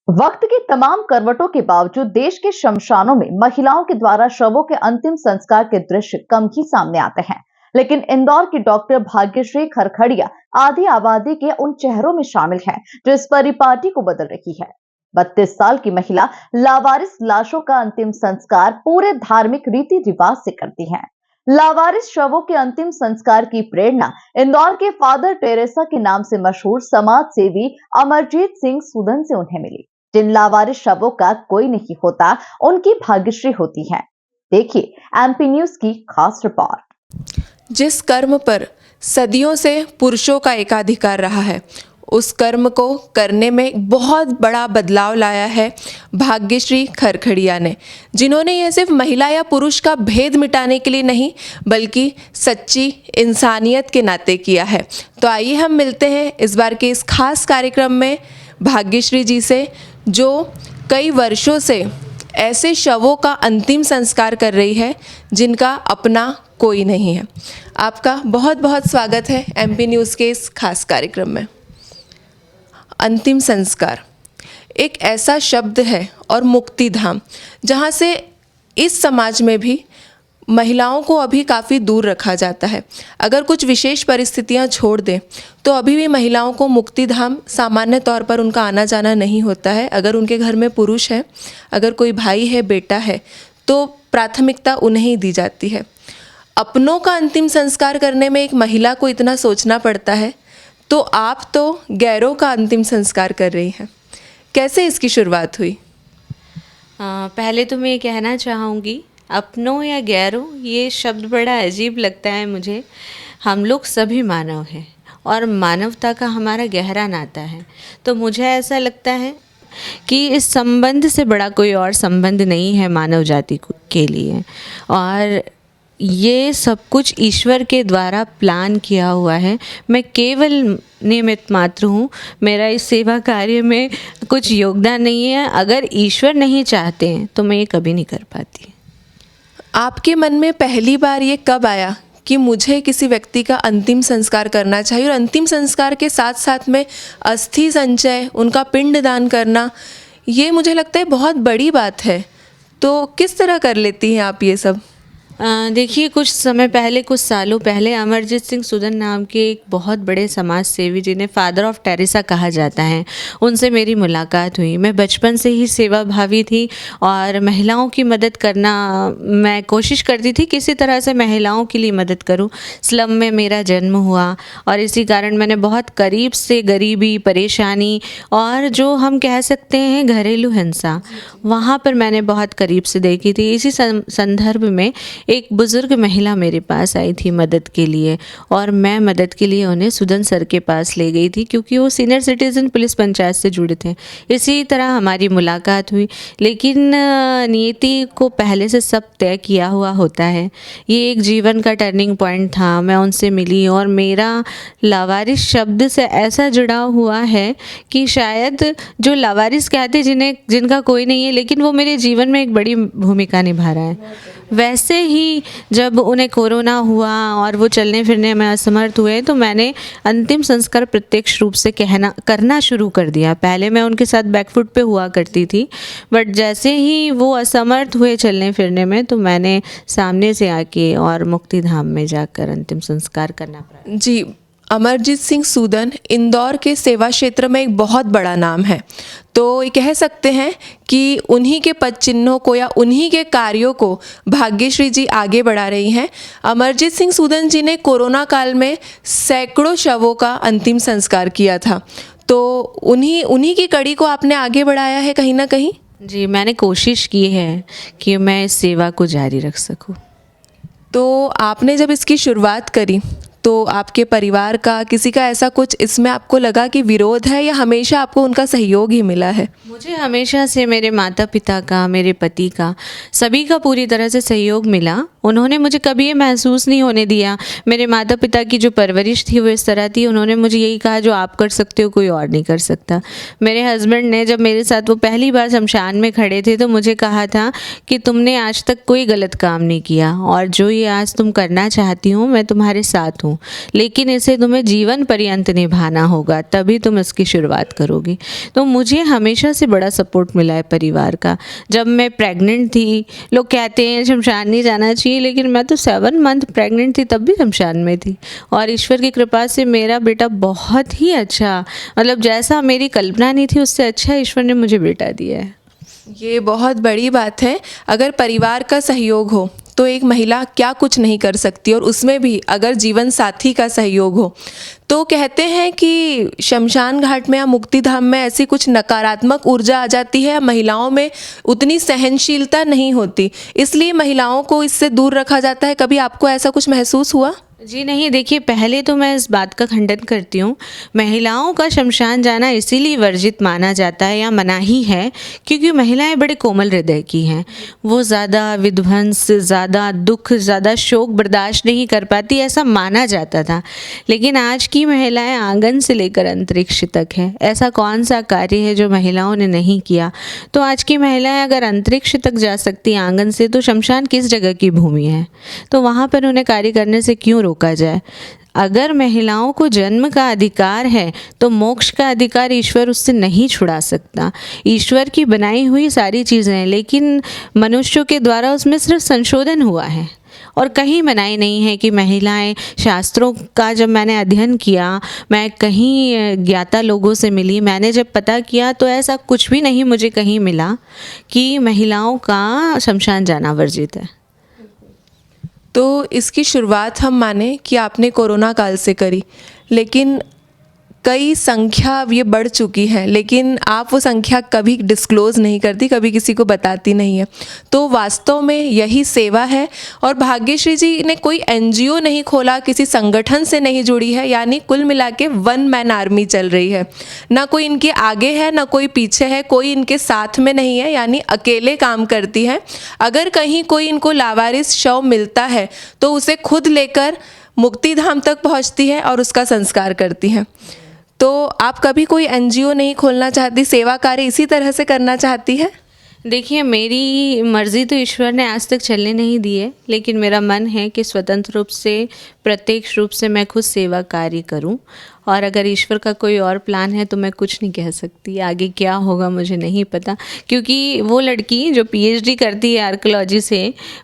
वक्त की तमाम करवटों के बावजूद देश के शमशानों में महिलाओं के द्वारा शवों के अंतिम संस्कार के दृश्य कम ही सामने आते हैं। लेकिन इंदौर की डॉक्टर भाग्यश्री खरखड़िया आधी आबादी के उन चेहरों में शामिल हैं जो इस परिपाटी को बदल रही है। 32 साल की महिला लावारिस लाशों का अंतिम संस्कार पूरे धार्मिक रीति रिवाज से करती हैं। लावारिस शवों के अंतिम संस्कार की प्रेरणा इंदौर के फादर टेरेसा के नाम से मशहूर समाज सेवी अमरजीत सिंह सूदन से उन्हें मिली। जिन लावारिस शवों का कोई नहीं होता, उनकी भाग्यश्री होती है। देखिए एमपी न्यूज की खास रिपोर्ट। जिस कर्म पर सदियों से पुरुषों का एकाधिकार रहा है, उस कर्म को करने में बहुत बड़ा बदलाव लाया है भाग्यश्री खरखड़िया ने, जिन्होंने यह सिर्फ महिला या पुरुष का भेद मिटाने के लिए नहीं बल्कि सच्ची इंसानियत के नाते किया है। तो आइए हम मिलते हैं इस बार के इस खास कार्यक्रम में भाग्यश्री जी से, जो कई वर्षों से ऐसे शवों का अंतिम संस्कार कर रही है जिनका अपना कोई नहीं है। आपका बहुत बहुत स्वागत है एमपी न्यूज़ के इस खास कार्यक्रम में। अंतिम संस्कार एक ऐसा शब्द है और मुक्ति धाम, जहाँ से इस समाज में भी महिलाओं को अभी काफ़ी दूर रखा जाता है। अगर कुछ विशेष परिस्थितियां छोड़ दें तो अभी भी महिलाओं को मुक्ति धाम सामान्य तौर पर उनका आना जाना नहीं होता है। अगर उनके घर में पुरुष है, अगर कोई भाई है, बेटा है, तो प्राथमिकता उन्हें ही दी जाती है। अपनों का अंतिम संस्कार करने में एक महिला को इतना सोचना पड़ता है, तो आप तो गैरों का अंतिम संस्कार कर रही हैं। कैसे इसकी शुरुआत हुई? पहले तो मैं ये कहना चाहूँगी, अपनों या गैरों ये शब्द बड़ा अजीब लगता है मुझे। हम लोग सभी मानव हैं और मानवता का हमारा गहरा नाता है। तो मुझे ऐसा लगता है कि इस संबंध से बड़ा कोई और संबंध नहीं है मानव जाति के लिए, और ये सब कुछ ईश्वर के द्वारा प्लान किया हुआ है। मैं केवल निमित्त मात्र हूँ, मेरा इस सेवा कार्य में कुछ योगदान नहीं है। अगर ईश्वर नहीं चाहते हैं तो मैं ये कभी नहीं कर पाती। आपके मन में पहली बार ये कब आया कि मुझे किसी व्यक्ति का अंतिम संस्कार करना चाहिए, और अंतिम संस्कार के साथ साथ में अस्थि संचय, उनका पिंड दान करना, ये मुझे लगता है बहुत बड़ी बात है। तो किस तरह कर लेती हैं आप ये सब? देखिए, कुछ समय पहले, कुछ सालों पहले अमरजीत सिंह सूदन नाम के एक बहुत बड़े समाज सेवी, जिन्हें फादर ऑफ टेरेसा कहा जाता है, उनसे मेरी मुलाकात हुई। मैं बचपन से ही सेवा भावी थी और महिलाओं की मदद करना मैं कोशिश करती थी, किसी तरह से महिलाओं के लिए मदद करूं। स्लम में मेरा जन्म हुआ और इसी कारण मैंने बहुत करीब से गरीबी, परेशानी और जो हम कह सकते हैं घरेलू हिंसा, वहाँ पर मैंने बहुत करीब से देखी थी। इसी संदर्भ में एक बुज़ुर्ग महिला मेरे पास आई थी मदद के लिए, और मैं मदद के लिए उन्हें सूदन सर के पास ले गई थी, क्योंकि वो सीनियर सिटीज़न पुलिस पंचायत से जुड़े थे। इसी तरह हमारी मुलाकात हुई। लेकिन नियति को पहले से सब तय किया हुआ होता है। ये एक जीवन का टर्निंग पॉइंट था। मैं उनसे मिली और मेरा लावारिस शब्द से ऐसा जुड़ा हुआ है कि शायद जो लावारिस कहते, जिनका कोई नहीं है, लेकिन वो मेरे जीवन में एक बड़ी भूमिका निभा रहा है। वैसे ही जब उन्हें कोरोना हुआ और वो चलने फिरने में असमर्थ हुए, तो मैंने अंतिम संस्कार प्रत्यक्ष रूप से करना शुरू कर दिया। पहले मैं उनके साथ बैकफुट पे हुआ करती थी, बट जैसे ही वो असमर्थ हुए चलने फिरने में, तो मैंने सामने से आके और मुक्ति धाम में जाकर अंतिम संस्कार करना पड़ा। जी, अमरजीत सिंह सूदन इंदौर के सेवा क्षेत्र में एक बहुत बड़ा नाम है। तो ये कह सकते हैं कि उन्हीं के पद चिन्हों को या उन्हीं के कार्यों को भाग्यश्री जी आगे बढ़ा रही हैं। अमरजीत सिंह सूदन जी ने कोरोना काल में सैकड़ों शवों का अंतिम संस्कार किया था, तो उन्हीं की कड़ी को आपने आगे बढ़ाया है कहीं ना कहीं। जी, मैंने कोशिश की है कि मैं इस सेवा को जारी रख सकूं। तो आपने जब इसकी शुरुआत करी तो आपके परिवार का, किसी का ऐसा कुछ इसमें आपको लगा कि विरोध है, या हमेशा आपको उनका सहयोग ही मिला है? मुझे हमेशा से मेरे माता पिता का, मेरे पति का, सभी का पूरी तरह से सहयोग मिला। उन्होंने मुझे कभी ये महसूस नहीं होने दिया। मेरे माता पिता की जो परवरिश थी वो इस तरह थी, उन्होंने मुझे यही कहा, जो आप कर सकते हो कोई और नहीं कर सकता। मेरे हस्बैंड ने जब मेरे साथ वो पहली बार शमशान में खड़े थे, तो मुझे कहा था कि तुमने आज तक कोई गलत काम नहीं किया, और जो ये आज तुम करना चाहती हो, मैं तुम्हारे साथ हूँ। हूँ, लेकिन इसे तुम्हें जीवन पर्यंत निभाना होगा, तभी तुम इसकी शुरुआत करोगी। तो मुझे हमेशा से बड़ा सपोर्ट मिला है परिवार का। जब मैं प्रेग्नेंट थी, लोग कहते हैं शमशान नहीं जाना चाहिए, लेकिन मैं तो 7 मंथ प्रेग्नेंट थी तब भी शमशान में थी। और ईश्वर की कृपा से मेरा बेटा बहुत ही अच्छा, मतलब जैसा मेरी कल्पना नहीं थी उससे अच्छा ईश्वर ने मुझे बेटा दिया है। ये बहुत बड़ी बात है। अगर परिवार का सहयोग हो तो एक महिला क्या कुछ नहीं कर सकती, और उसमें भी अगर जीवन साथी का सहयोग हो। तो कहते हैं कि शमशान घाट में या मुक्ति धाम में ऐसी कुछ नकारात्मक ऊर्जा आ जाती है, महिलाओं में उतनी सहनशीलता नहीं होती, इसलिए महिलाओं को इससे दूर रखा जाता है। कभी आपको ऐसा कुछ महसूस हुआ? जी नहीं, देखिए पहले तो मैं इस बात का खंडन करती हूँ। महिलाओं का शमशान जाना इसीलिए वर्जित माना जाता है या मनाही है क्योंकि महिलाएं बड़े कोमल हृदय की हैं। वो ज़्यादा विध्वंस, ज़्यादा दुख, ज़्यादा शोक बर्दाश्त नहीं कर पाती, ऐसा माना जाता था। लेकिन आज की महिलाएं आंगन से लेकर अंतरिक्ष तक है। ऐसा कौन सा कार्य है जो महिलाओं ने नहीं किया? तो आज की महिलाएं अगर अंतरिक्ष तक जा सकती आंगन से, तो शमशान किस जगह की भूमि है? तो वहाँ पर उन्हें कार्य करने से क्यों रोका जाए? अगर महिलाओं को जन्म का अधिकार है तो मोक्ष का अधिकार ईश्वर उससे नहीं छुड़ा सकता। ईश्वर की बनाई हुई सारी चीज़ें हैं, लेकिन मनुष्यों के द्वारा उसमें सिर्फ संशोधन हुआ है और कहीं मनाही नहीं है कि महिलाएं, शास्त्रों का जब मैंने अध्ययन किया, मैं कहीं ज्ञाता लोगों से मिली, मैंने जब पता किया तो ऐसा कुछ भी नहीं मुझे कहीं मिला कि महिलाओं का शमशान जाना वर्जित है। तो इसकी शुरुआत हम माने कि आपने कोरोना काल से करी, लेकिन कई संख्या अब ये बढ़ चुकी है, लेकिन आप वो संख्या कभी डिस्क्लोज़ नहीं करती, कभी किसी को बताती नहीं है। तो वास्तव में यही सेवा है। और भाग्यश्री जी ने कोई एनजीओ नहीं खोला, किसी संगठन से नहीं जुड़ी है, यानी कुल मिला के 1 मैन आर्मी चल रही है। ना कोई इनके आगे है, ना कोई पीछे है, कोई इनके साथ में नहीं है, यानी अकेले काम करती है। अगर कहीं कोई इनको लावारिस शव मिलता है तो उसे खुद लेकर मुक्ति धाम तक पहुंचती है और उसका संस्कार करती हैं। तो आप कभी कोई एनजीओ नहीं खोलना चाहती, सेवा कार्य इसी तरह से करना चाहती है? देखिए, मेरी मर्ज़ी तो ईश्वर ने आज तक चलने नहीं दी है, लेकिन मेरा मन है कि स्वतंत्र रूप से, प्रत्यक्ष रूप से मैं खुद सेवा कार्य करूं। और अगर ईश्वर का कोई और प्लान है तो मैं कुछ नहीं कह सकती, आगे क्या होगा मुझे नहीं पता। क्योंकि वो लड़की जो पीएचडी करती है आर्कियोलॉजी से,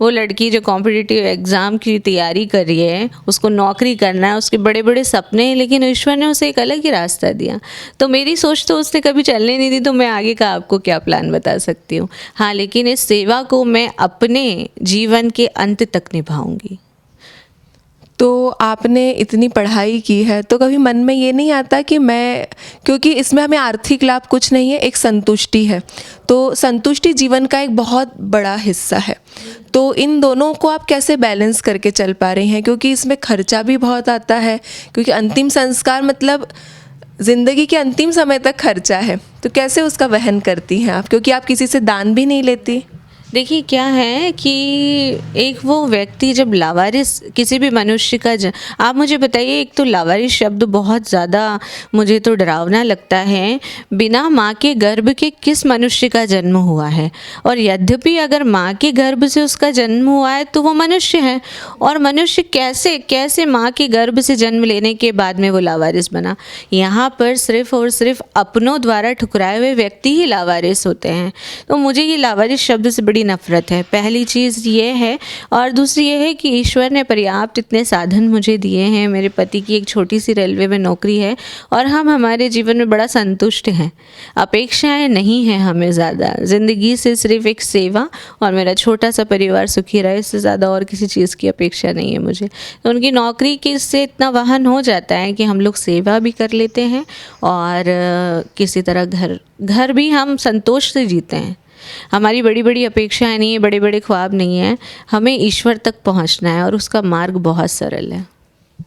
वो लड़की जो कॉम्पिटिटिव एग्ज़ाम की तैयारी कर रही है, उसको नौकरी करना है, उसके बड़े बड़े सपने हैं, लेकिन ईश्वर ने उसे एक अलग ही रास्ता दिया। तो मेरी सोच तो उसने कभी चलने नहीं दी, तो मैं आगे का आपको क्या प्लान बता सकती हूँ। हाँ, लेकिन इस सेवा को मैं अपने जीवन के अंत तक निभाऊंगी। तो आपने इतनी पढ़ाई की है, तो कभी मन में ये नहीं आता कि मैं, क्योंकि इसमें हमें आर्थिक लाभ कुछ नहीं है, एक संतुष्टि है, तो संतुष्टि जीवन का एक बहुत बड़ा हिस्सा है। तो इन दोनों को आप कैसे बैलेंस करके चल पा रही हैं? क्योंकि इसमें खर्चा भी बहुत आता है, क्योंकि अंतिम संस्कार मतलब ज़िंदगी के अंतिम समय तक खर्चा है। तो कैसे उसका वहन करती हैं आप, क्योंकि आप किसी से दान भी नहीं लेती? देखिए, क्या है कि एक वो व्यक्ति जब लावारिस किसी भी मनुष्य का आप मुझे बताइए, एक तो लावारिस शब्द बहुत ज़्यादा मुझे तो डरावना लगता है। बिना माँ के गर्भ के किस मनुष्य का जन्म हुआ है? और यद्यपि अगर माँ के गर्भ से उसका जन्म हुआ है तो वो मनुष्य है, और मनुष्य कैसे माँ के गर्भ से जन्म लेने के बाद में वो लावारिस बना? यहाँ पर सिर्फ और सिर्फ अपनों द्वारा ठुकराए हुए व्यक्ति ही लावारिस होते हैं। तो मुझे ये लावारिस शब्द से नफरत है, पहली चीज़ ये है। और दूसरी ये है कि ईश्वर ने पर्याप्त इतने साधन मुझे दिए हैं। मेरे पति की एक छोटी सी रेलवे में नौकरी है और हम हमारे जीवन में बड़ा संतुष्ट हैं। अपेक्षाएं नहीं हैं हमें ज़्यादा, ज़िंदगी से सिर्फ एक सेवा और मेरा छोटा सा परिवार सुखी रहे, इससे ज़्यादा और किसी चीज़ की अपेक्षा नहीं है मुझे। तो उनकी नौकरी के से इतना वाहन हो जाता है कि हम लोग सेवा भी कर लेते हैं और किसी तरह घर भी हम संतोष से जीते हैं। हमारी बड़ी बड़ी अपेक्षाएं नहीं है, बड़े बड़े ख्वाब नहीं है, हमें ईश्वर तक पहुंचना है और उसका मार्ग बहुत सरल है।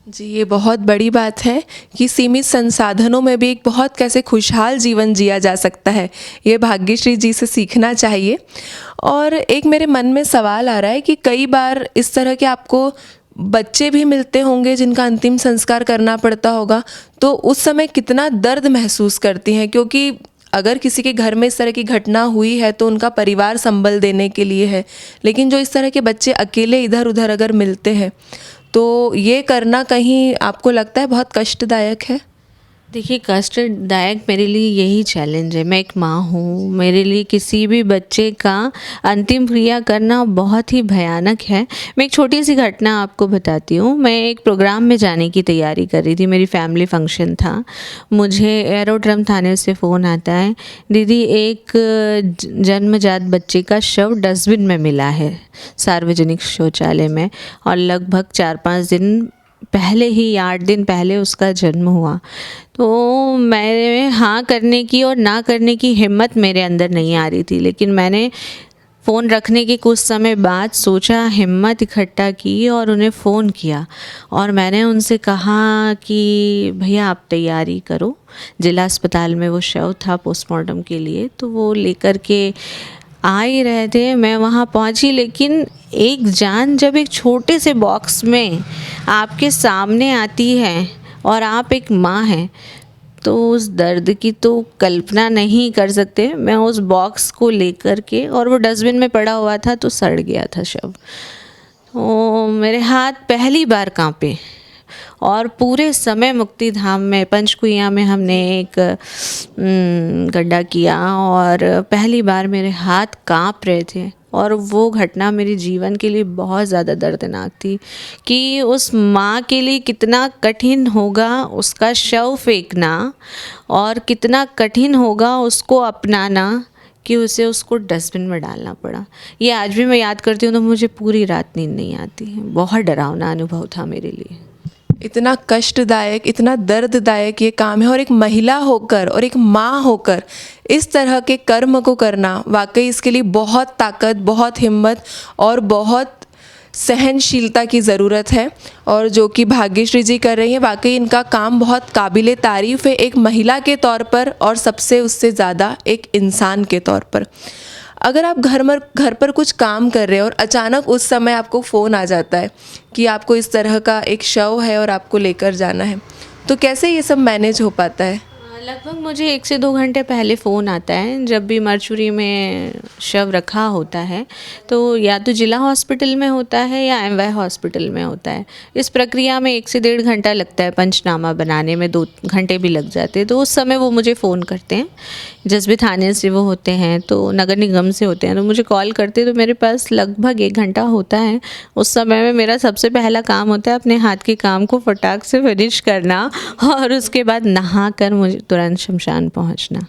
जी, ये बहुत बड़ी बात है कि सीमित संसाधनों में भी एक बहुत कैसे खुशहाल जीवन जिया जा सकता है, ये भाग्यश्री जी से सीखना चाहिए। और एक मेरे मन में सवाल आ रहा है कि कई बार इस तरह के आपको बच्चे भी मिलते होंगे जिनका अंतिम संस्कार करना पड़ता होगा, तो उस समय कितना दर्द महसूस करती हैं? क्योंकि अगर किसी के घर में इस तरह की घटना हुई है तो उनका परिवार संबल देने के लिए है, लेकिन जो इस तरह के बच्चे अकेले इधर उधर अगर मिलते हैं तो ये करना कहीं आपको लगता है बहुत कष्टदायक है? देखिए, कष्टदायक मेरे लिए यही चैलेंज है। मैं एक माँ हूँ, मेरे लिए किसी भी बच्चे का अंतिम क्रिया करना बहुत ही भयानक है। मैं एक छोटी सी घटना आपको बताती हूँ। मैं एक प्रोग्राम में जाने की तैयारी कर रही थी, मेरी फैमिली फंक्शन था। मुझे एरोड्रम थाने से फ़ोन आता है, दीदी एक जन्मजात बच्चे का शव डस्टबिन में मिला है सार्वजनिक शौचालय में, और लगभग 4-5 दिन पहले ही 8 दिन पहले उसका जन्म हुआ। तो मैं हाँ करने की और ना करने की हिम्मत मेरे अंदर नहीं आ रही थी, लेकिन मैंने फ़ोन रखने के कुछ समय बाद सोचा, हिम्मत इकट्ठा की और उन्हें फ़ोन किया और मैंने उनसे कहा कि भैया आप तैयारी करो। जिला अस्पताल में वो शव था पोस्टमार्टम के लिए, तो वो लेकर के आ ही रहे थे। मैं वहाँ पहुँची, लेकिन एक जान जब एक छोटे से बॉक्स में आपके सामने आती है और आप एक माँ हैं, तो उस दर्द की तो कल्पना नहीं कर सकते। मैं उस बॉक्स को लेकर के, और वो डस्टबिन में पड़ा हुआ था तो सड़ गया था शव। तो मेरे हाथ पहली बार कांपे, और पूरे समय मुक्तिधाम में पंचकुइया में हमने एक गड्ढा किया और पहली बार मेरे हाथ कांप रहे थे। और वो घटना मेरे जीवन के लिए बहुत ज़्यादा दर्दनाक थी कि उस माँ के लिए कितना कठिन होगा उसका शव फेंकना, और कितना कठिन होगा उसको अपनाना कि उसे उसको डस्टबिन में डालना पड़ा। ये आज भी मैं याद करती हूँ तो मुझे पूरी रात नींद नहीं आती है। बहुत डरावना अनुभव था मेरे लिए। इतना कष्टदायक, इतना दर्ददायक ये काम है, और एक महिला होकर और एक माँ होकर इस तरह के कर्म को करना वाकई इसके लिए बहुत ताकत, बहुत हिम्मत और बहुत सहनशीलता की ज़रूरत है। और जो कि भाग्यश्री जी कर रही हैं, वाकई इनका काम बहुत काबिले तारीफ़ है, एक महिला के तौर पर और सबसे उससे ज़्यादा एक इंसान के तौर पर। अगर आप घर पर कुछ काम कर रहे हो और अचानक उस समय आपको फ़ोन आ जाता है कि आपको इस तरह का एक शव है और आपको लेकर जाना है, तो कैसे ये सब मैनेज हो पाता है? लगभग मुझे 1 से 2 घंटे पहले फ़ोन आता है। जब भी मरचुरी में शव रखा होता है तो या तो जिला हॉस्पिटल में होता है या एमवाय हॉस्पिटल में होता है। इस प्रक्रिया में 1 से 1.5 घंटा लगता है, पंचनामा बनाने में 2 घंटे भी लग जाते हैं। तो उस समय वो मुझे फ़ोन करते हैं, जिस भी थाने से वो होते हैं, तो नगर निगम से होते हैं, तो मुझे कॉल करते हैं। तो मेरे पास लगभग 1 घंटा होता है। उस समय में मेरा सबसे पहला काम होता है अपने हाथ के काम को फटाक से फिनिश करना, और उसके बाद नहा कर मुझे तुरंत शमशान पहुंचना।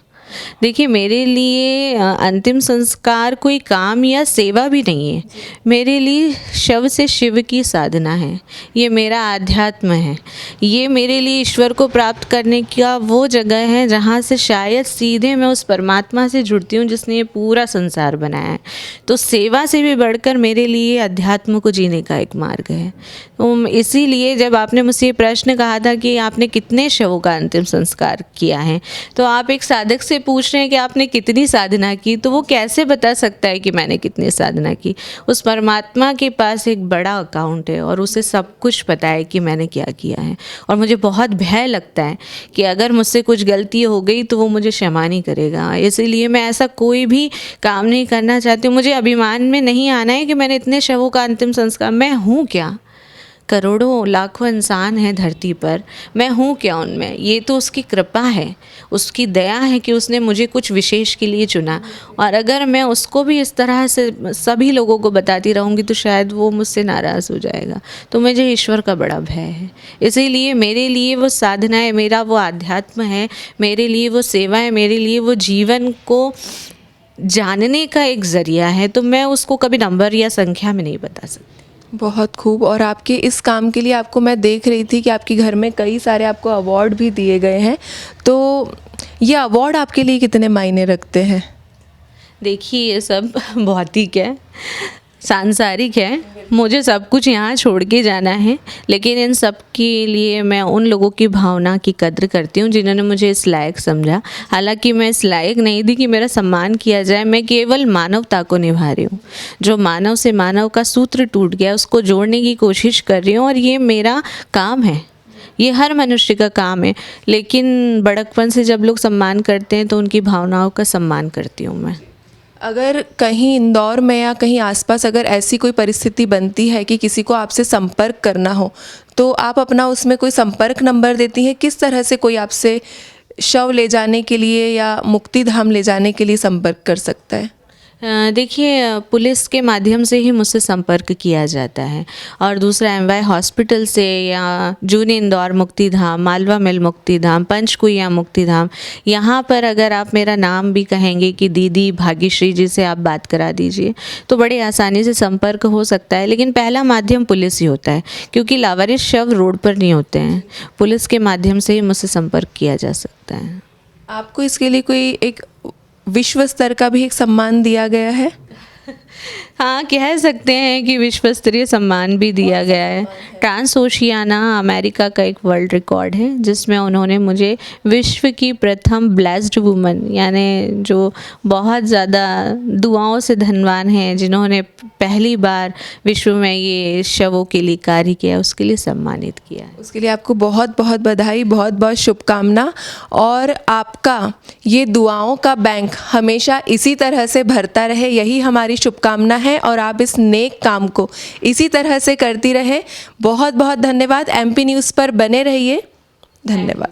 देखिए, मेरे लिए अंतिम संस्कार कोई काम या सेवा भी नहीं है। मेरे लिए शव से शिव की साधना है, ये मेरा आध्यात्म है। ये मेरे लिए ईश्वर को प्राप्त करने का वो जगह है जहाँ से शायद सीधे मैं उस परमात्मा से जुड़ती हूँ जिसने ये पूरा संसार बनाया है। तो सेवा से भी बढ़कर मेरे लिए अध्यात्म को जीने का एक मार्ग है। तो इसीलिए जब आपने मुझसे ये प्रश्न कहा था कि आपने कितने शवों का अंतिम संस्कार किया है, तो आप एक साधक से पूछ रहे हैं कि आपने कितनी साधना की, तो वो कैसे बता सकता है कि मैंने कितनी साधना की? उस परमात्मा के पास एक बड़ा अकाउंट है और उसे सब कुछ पता है कि मैंने क्या किया है। और मुझे बहुत भय लगता है कि अगर मुझसे कुछ गलती हो गई तो वो मुझे क्षमा नहीं करेगा। इसीलिए मैं ऐसा कोई भी काम नहीं करना चाहती हूँ। मुझे अभिमान में नहीं आना है कि मैंने इतने शवों का अंतिम संस्कार, मैं हूँ क्या? करोड़ों लाखों इंसान हैं धरती पर, मैं हूँ क्या उनमें? ये तो उसकी कृपा है, उसकी दया है कि उसने मुझे कुछ विशेष के लिए चुना। और अगर मैं उसको भी इस तरह से सभी लोगों को बताती रहूँगी तो शायद वो मुझसे नाराज़ हो जाएगा। तो मुझे ईश्वर का बड़ा भय है। इसीलिए मेरे लिए वो साधना है, मेरा वो आध्यात्म है, मेरे लिए वो सेवा है, मेरे लिए वो जीवन को जानने का एक ज़रिया है। तो मैं उसको कभी नंबर या संख्या में नहीं बता सकती। बहुत खूब। और आपके इस काम के लिए आपको मैं देख रही थी कि आपके घर में कई सारे आपको अवार्ड भी दिए गए हैं, तो ये अवार्ड आपके लिए कितने मायने रखते हैं? देखिए, ये सब भौतिक है, सांसारिक है। मुझे सब कुछ यहाँ छोड़ के जाना है, लेकिन इन सब के लिए मैं उन लोगों की भावना की कद्र करती हूँ जिन्होंने मुझे इस लायक समझा। हालांकि मैं इस लायक नहीं थी कि मेरा सम्मान किया जाए, मैं केवल मानवता को निभा रही हूँ। जो मानव से मानव का सूत्र टूट गया उसको जोड़ने की कोशिश कर रही हूँ, और ये मेरा काम है, ये हर मनुष्य का काम है। लेकिन बड़कपन से जब लोग सम्मान करते हैं तो उनकी भावनाओं का सम्मान करती हूँ मैं। अगर कहीं इंदौर में या कहीं आसपास अगर ऐसी कोई परिस्थिति बनती है कि किसी को आपसे संपर्क करना हो, तो आप अपना उसमें कोई संपर्क नंबर देती हैं? किस तरह से कोई आपसे शव ले जाने के लिए या मुक्तिधाम ले जाने के लिए संपर्क कर सकता है? देखिए, पुलिस के माध्यम से ही मुझसे संपर्क किया जाता है, और दूसरा एमवाई हॉस्पिटल से या जूनी इंदौर मुक्तिधाम, मालवा मिल मुक्तिधाम, पंचकुइया मुक्तिधाम, यहाँ पर अगर आप मेरा नाम भी कहेंगे कि दीदी भाग्यश्री जी से आप बात करा दीजिए, तो बड़ी आसानी से संपर्क हो सकता है। लेकिन पहला माध्यम पुलिस ही होता है, क्योंकि लावारिस शव रोड पर नहीं होते हैं। पुलिस के माध्यम से ही मुझसे संपर्क किया जा सकता है। आपको इसके लिए कोई एक विश्व स्तर का भी एक सम्मान दिया गया है? हाँ, कह सकते हैं कि विश्व स्तरीय सम्मान भी दिया गया है। ट्रांस ओशियाना अमेरिका का एक वर्ल्ड रिकॉर्ड है, जिसमें उन्होंने मुझे विश्व की प्रथम ब्लेस्ड वुमन, यानी जो बहुत ज़्यादा दुआओं से धनवान हैं, जिन्होंने पहली बार विश्व में ये शवों के लिए कार्य किया, उसके लिए सम्मानित किया है। उसके लिए आपको बहुत बहुत बधाई, बहुत बहुत शुभकामना, और आपका ये दुआओं का बैंक हमेशा इसी तरह से भरता रहे, यही हमारी शुभकामना है, और आप इस नेक काम को इसी तरह से करती रहें। बहुत बहुत धन्यवाद। एमपी न्यूज़ पर बने रहिए। धन्यवाद।